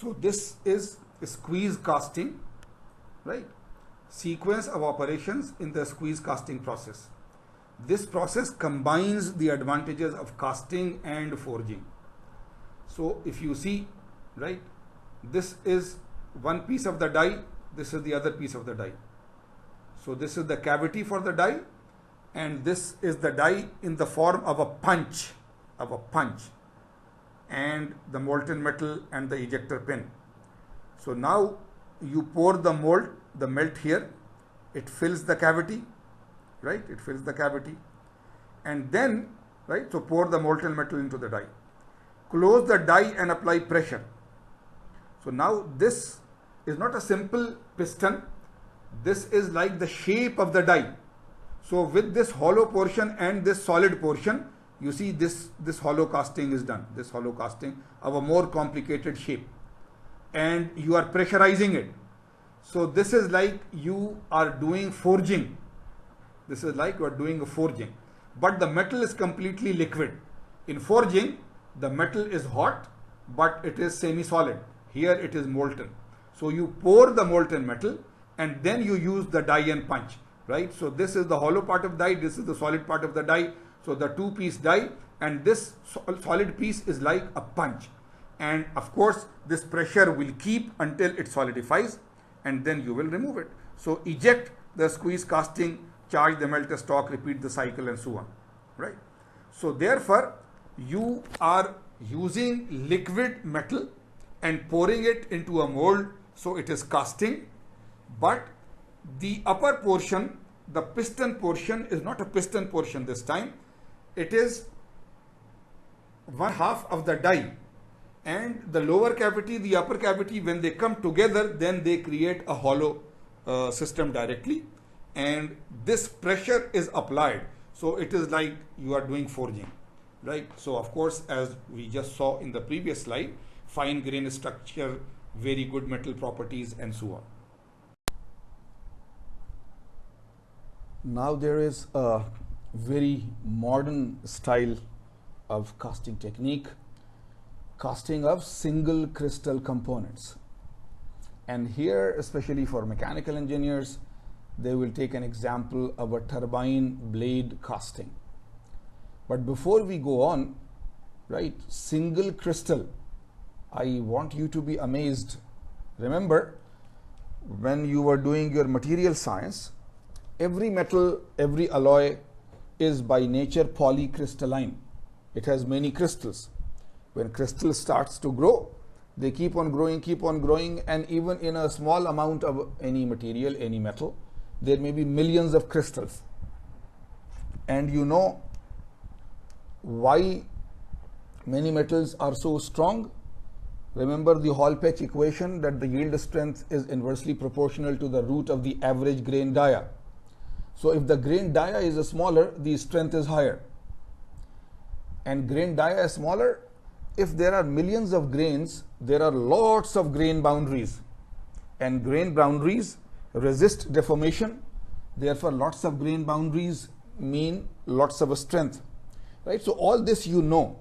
So this is squeeze casting, right? Sequence of operations in the squeeze casting process. This process combines the advantages of casting and forging. So if you see, right, this is one piece of the die, this is the other piece of the die. So this is the cavity for the die, and this is the die in the form of a punch, and the molten metal and the ejector pin. So now you pour the melt here, it fills the cavity, right? It fills the cavity, and then, right, so pour the molten metal into the die. Close the die and apply pressure. So now this is not a simple piston, this is like the shape of the die. So with this hollow portion and this solid portion, you see this hollow casting is done, this hollow casting of a more complicated shape, and you are pressurizing it. So this is like you are doing forging. This is like you are doing a forging, but the metal is completely liquid. In forging, the metal is hot, but it is semi-solid. Here it is molten. So you pour the molten metal and then you use the die and punch, right? So this is the hollow part of die, this is the solid part of the die. So the two-piece die, and this solid piece is like a punch. And of course, this pressure will keep until it solidifies, and then you will remove it. So eject the squeeze casting, charge the melter stock, repeat the cycle, and so on, right? So therefore, you are using liquid metal and pouring it into a mold, so it is casting, but the upper portion, the piston portion, is not a piston portion this time. It is one half of the die, and the lower cavity, the upper cavity, when they come together, then they create a hollow system directly, and this pressure is applied. So it is like you are doing forging, right? So of course, as we just saw in the previous slide, fine grain structure, very good metal properties, and so on. Now there is a very modern style of casting technique, casting of single crystal components. And here, especially for mechanical engineers, they will take an example of a turbine blade casting. But before we go on, right, single crystal, I want you to be amazed. Remember, when you were doing your material science, every metal, every alloy is by nature polycrystalline. It has many crystals. When crystal starts to grow, they keep on growing, and even in a small amount of any material, any metal, there may be millions of crystals. And you know why many metals are so strong? Remember the Hall-Pech equation, that the yield strength is inversely proportional to the root of the average grain dia. So if the grain dia is smaller, the strength is higher. And grain dia is smaller, if there are millions of grains, there are lots of grain boundaries. And grain boundaries resist deformation. Therefore, lots of grain boundaries mean lots of strength. Right? So all this you know.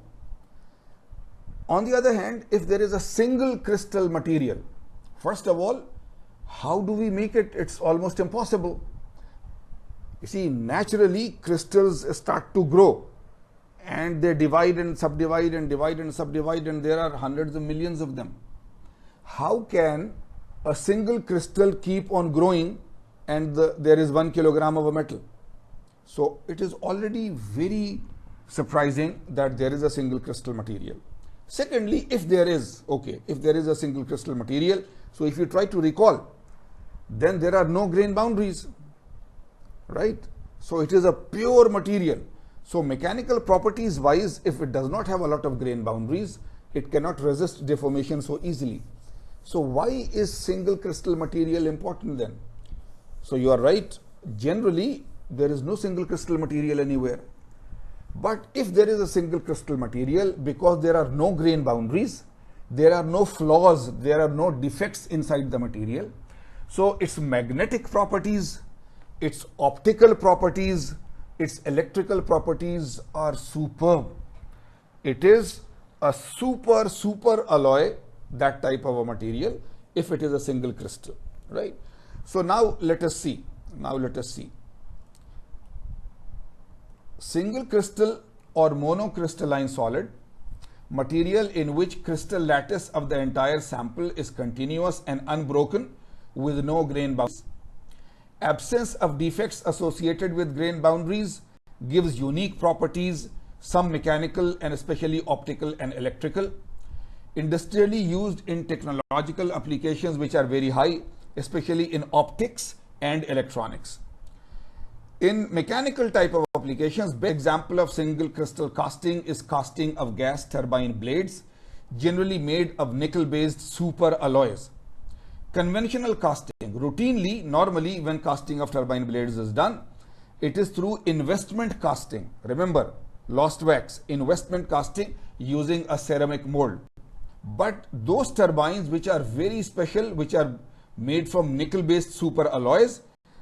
On the other hand, if there is a single crystal material, first of all, how do we make it? It's almost impossible. You see, naturally crystals start to grow, and they divide and subdivide and divide and subdivide, and there are hundreds of millions of them. How can a single crystal keep on growing and there is 1 kilogram of a metal? So it is already very surprising that there is a single crystal material. Secondly, if there is a single crystal material, so if you try to recall, then there are no grain boundaries, right? So it is a pure material. So mechanical properties wise, if it does not have a lot of grain boundaries, it cannot resist deformation so easily. So why is single crystal material important then? So you are right, generally there is no single crystal material anywhere. But if there is a single crystal material, because there are no grain boundaries, there are no flaws, there are no defects inside the material, so its magnetic properties, its optical properties, its electrical properties are superb. It is a super alloy that type of a material if it is a single crystal, right? So now let us see. Single crystal or monocrystalline solid, material in which crystal lattice of the entire sample is continuous and unbroken with no grain boundaries. Absence of defects associated with grain boundaries gives unique properties, some mechanical and especially optical and electrical. Industrially used in technological applications which are very high, especially in optics and electronics. In mechanical type of applications, best example of single crystal casting is casting of gas turbine blades, generally made of nickel-based super alloys. Conventional casting, routinely, normally when casting of turbine blades is done, it is through investment casting. Remember, lost wax, investment casting using a ceramic mold. But those turbines which are very special, which are made from nickel-based super alloys,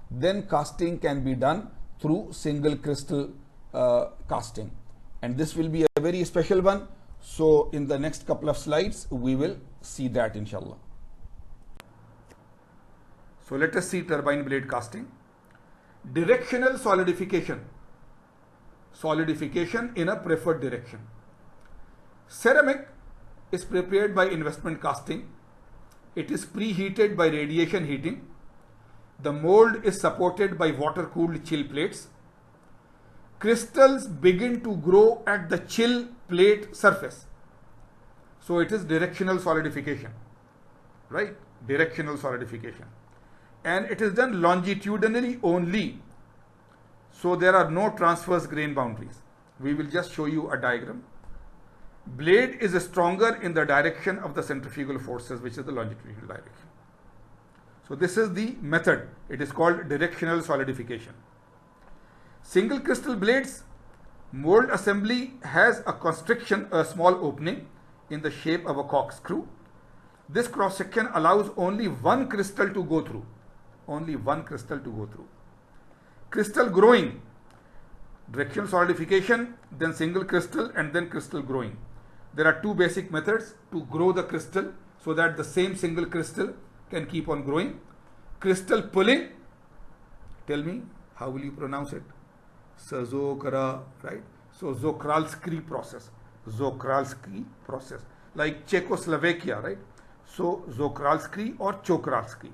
then casting can be done through single crystal casting. And this will be a very special one. So in the next couple of slides, we will see that inshallah. So let us see turbine blade casting. Directional solidification. Solidification in a preferred direction. Ceramic is prepared by investment casting. It is preheated by radiation heating. The mold is supported by water-cooled chill plates. Crystals begin to grow at the chill plate surface. So it is directional solidification, right? Directional solidification. And it is done longitudinally only. So there are no transverse grain boundaries. We will just show you a diagram. Blade is stronger in the direction of the centrifugal forces, which is the longitudinal direction. So this is the method. It is called directional solidification. Single crystal blades mold assembly has a constriction, a small opening in the shape of a corkscrew. This cross section allows only one crystal to go through. Only one crystal to go through. Crystal growing, directional solidification, then single crystal, and then crystal growing. There are two basic methods to grow the crystal so that the same single crystal can keep on growing. Crystal pulling, tell me, how will you pronounce it? Sazokara, right? So Czochralski process. Czochralski process. Like Czechoslovakia, right? So Czochralski or Czochralski.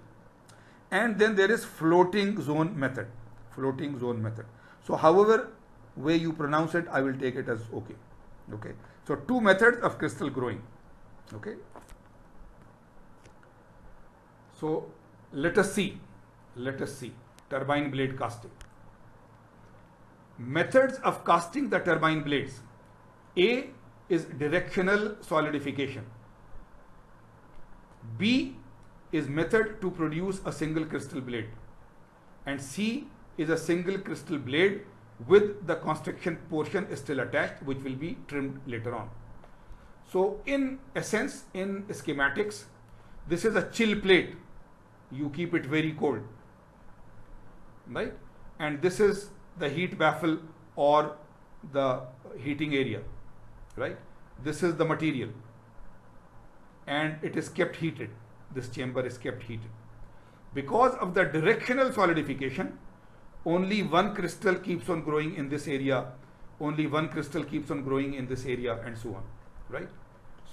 And then there is floating zone method. Floating zone method. So however way you pronounce it, I will take it as okay. Okay. So two methods of crystal growing. Okay. So let us see turbine blade casting. Methods of casting the turbine blades. A is directional solidification. B is method to produce a single crystal blade. And C is a single crystal blade with the constriction portion still attached, which will be trimmed later on. So in essence, in schematics, this is a chill plate. You keep it very cold, right? And this is the heat baffle or the heating area, right? This is the material and it is kept heated. This chamber is kept heated. Because of the directional solidification, only one crystal keeps on growing in this area, only one crystal keeps on growing in this area, and so on, right?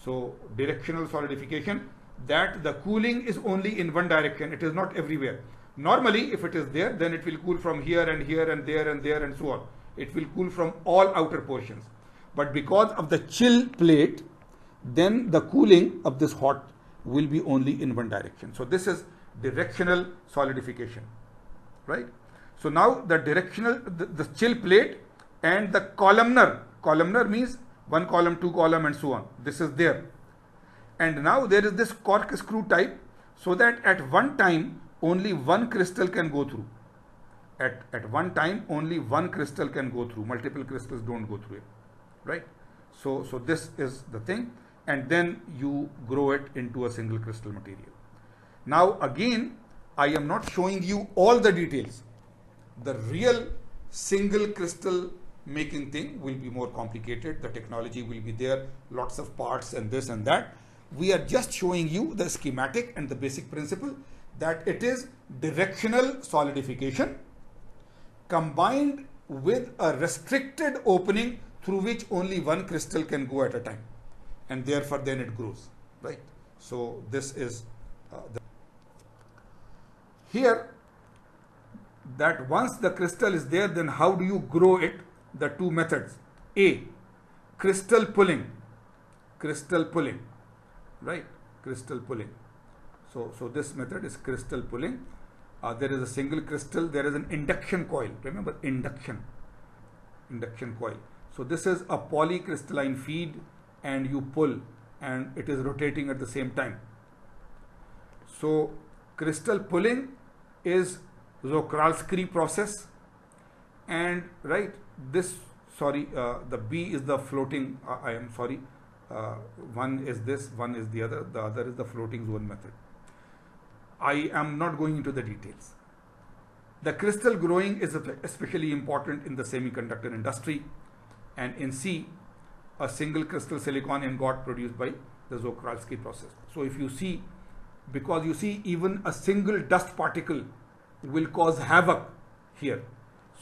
So directional solidification, that the cooling is only in one direction, it is not everywhere. Normally, if it is there, then it will cool from here and here and there and there and so on. It will cool from all outer portions. But because of the chill plate, then the cooling of this hot will be only in one direction. So this is directional solidification, right? So now the directional, the chill plate and the columnar means one column, two column and so on. This is there. And now there is this corkscrew type, so that at one time only one crystal can go through. At one time only one crystal can go through. Multiple crystals don't go through it, right? So this is the thing, and then you grow it into a single crystal material. Now again, I am not showing you all the details. The real single crystal making thing will be more complicated. The technology will be there, lots of parts and this and that. we are just showing you the schematic and the basic principle, that it is directional solidification combined with a restricted opening through which only one crystal can go at a time, and therefore then it grows, right? So this is here, that once the crystal is there, then how do you grow it? The two methods: A, crystal pulling, right? Crystal pulling. So this method is crystal pulling. There is a single crystal, there is an induction coil. Remember, induction coil. So this is a polycrystalline feed, and you pull, and it is rotating at the same time. So crystal pulling is Czochralski process, and right, this, sorry, the B is the floating, I am sorry, one is this, one is the other is the floating zone method. I am not going into the details. The crystal growing is especially important in the semiconductor industry, and in C, a single crystal silicon ingot produced by the Czochralski process. So if you see, because you see, even a single dust particle will cause havoc here.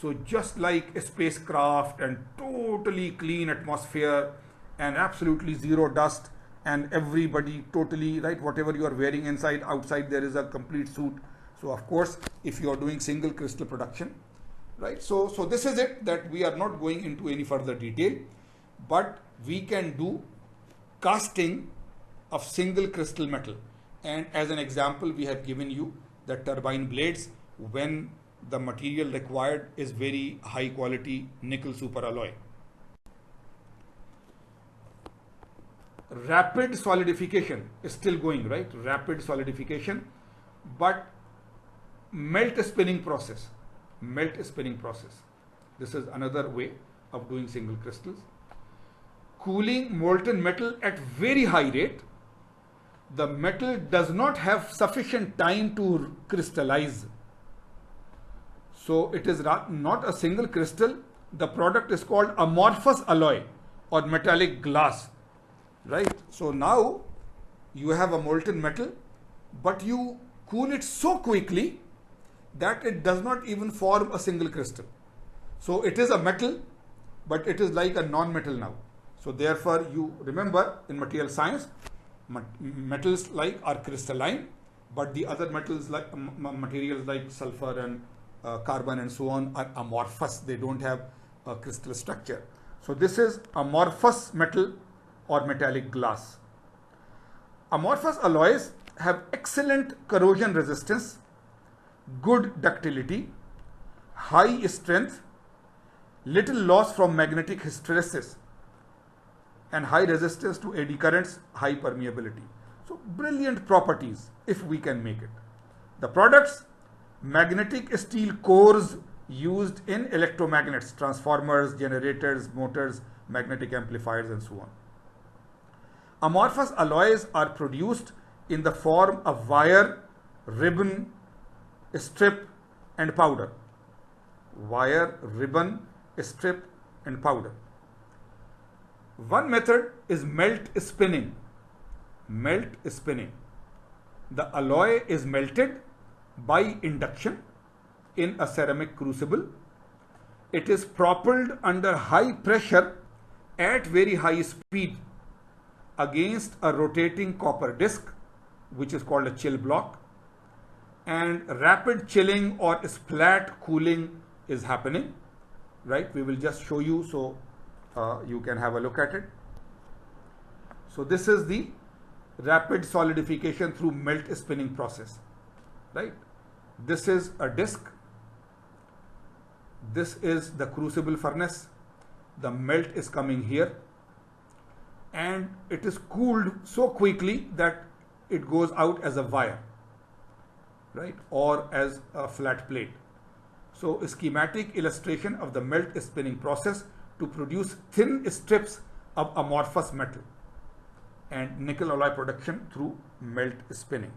So just like a spacecraft and totally clean atmosphere and absolutely zero dust, and everybody totally, right, whatever you are wearing inside, outside there is a complete suit. So of course, if you are doing single crystal production, right, so this is it, that we are not going into any further detail, but we can do casting of single crystal metal. And as an example, we have given you the turbine blades when the material required is very high quality nickel superalloy. Rapid solidification is still going, right? Rapid solidification, but melt spinning process. This is another way of doing single crystals. Cooling molten metal at very high rate. The metal does not have sufficient time to crystallize. So it is not a single crystal. The product is called amorphous alloy or metallic glass, right? So now you have a molten metal, but you cool it so quickly that it does not even form a single crystal. So it is a metal, but it is like a non-metal now. So therefore, you remember in material science, metals like are crystalline, but the other metals like materials like sulfur and carbon and so on are amorphous. They don't have a crystal structure. So this is amorphous metal or metallic glass. Amorphous alloys have excellent corrosion resistance, good ductility, high strength, little loss from magnetic hysteresis, and high resistance to eddy currents, high permeability. So brilliant properties if we can make it. The products: magnetic steel cores used in electromagnets, transformers, generators, motors, magnetic amplifiers, and so on. Amorphous alloys are produced in the form of wire, ribbon, strip, and powder. Wire, ribbon, strip, and powder. One method is melt spinning. The alloy is melted by induction in a ceramic crucible. It is propelled under high pressure at very high speed against a rotating copper disc, which is called a chill block, and rapid chilling or splat cooling is happening, right? We will just show you so you can have a look at it. So this is the rapid solidification through melt spinning process, right? This is a disc. This is the crucible furnace. The melt is coming here, and it is cooled so quickly that it goes out as a wire, right, or as a flat plate. So a schematic illustration of the melt spinning process to produce thin strips of amorphous metal and nickel alloy production through melt spinning.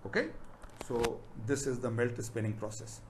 Okay, so this is the melt spinning process.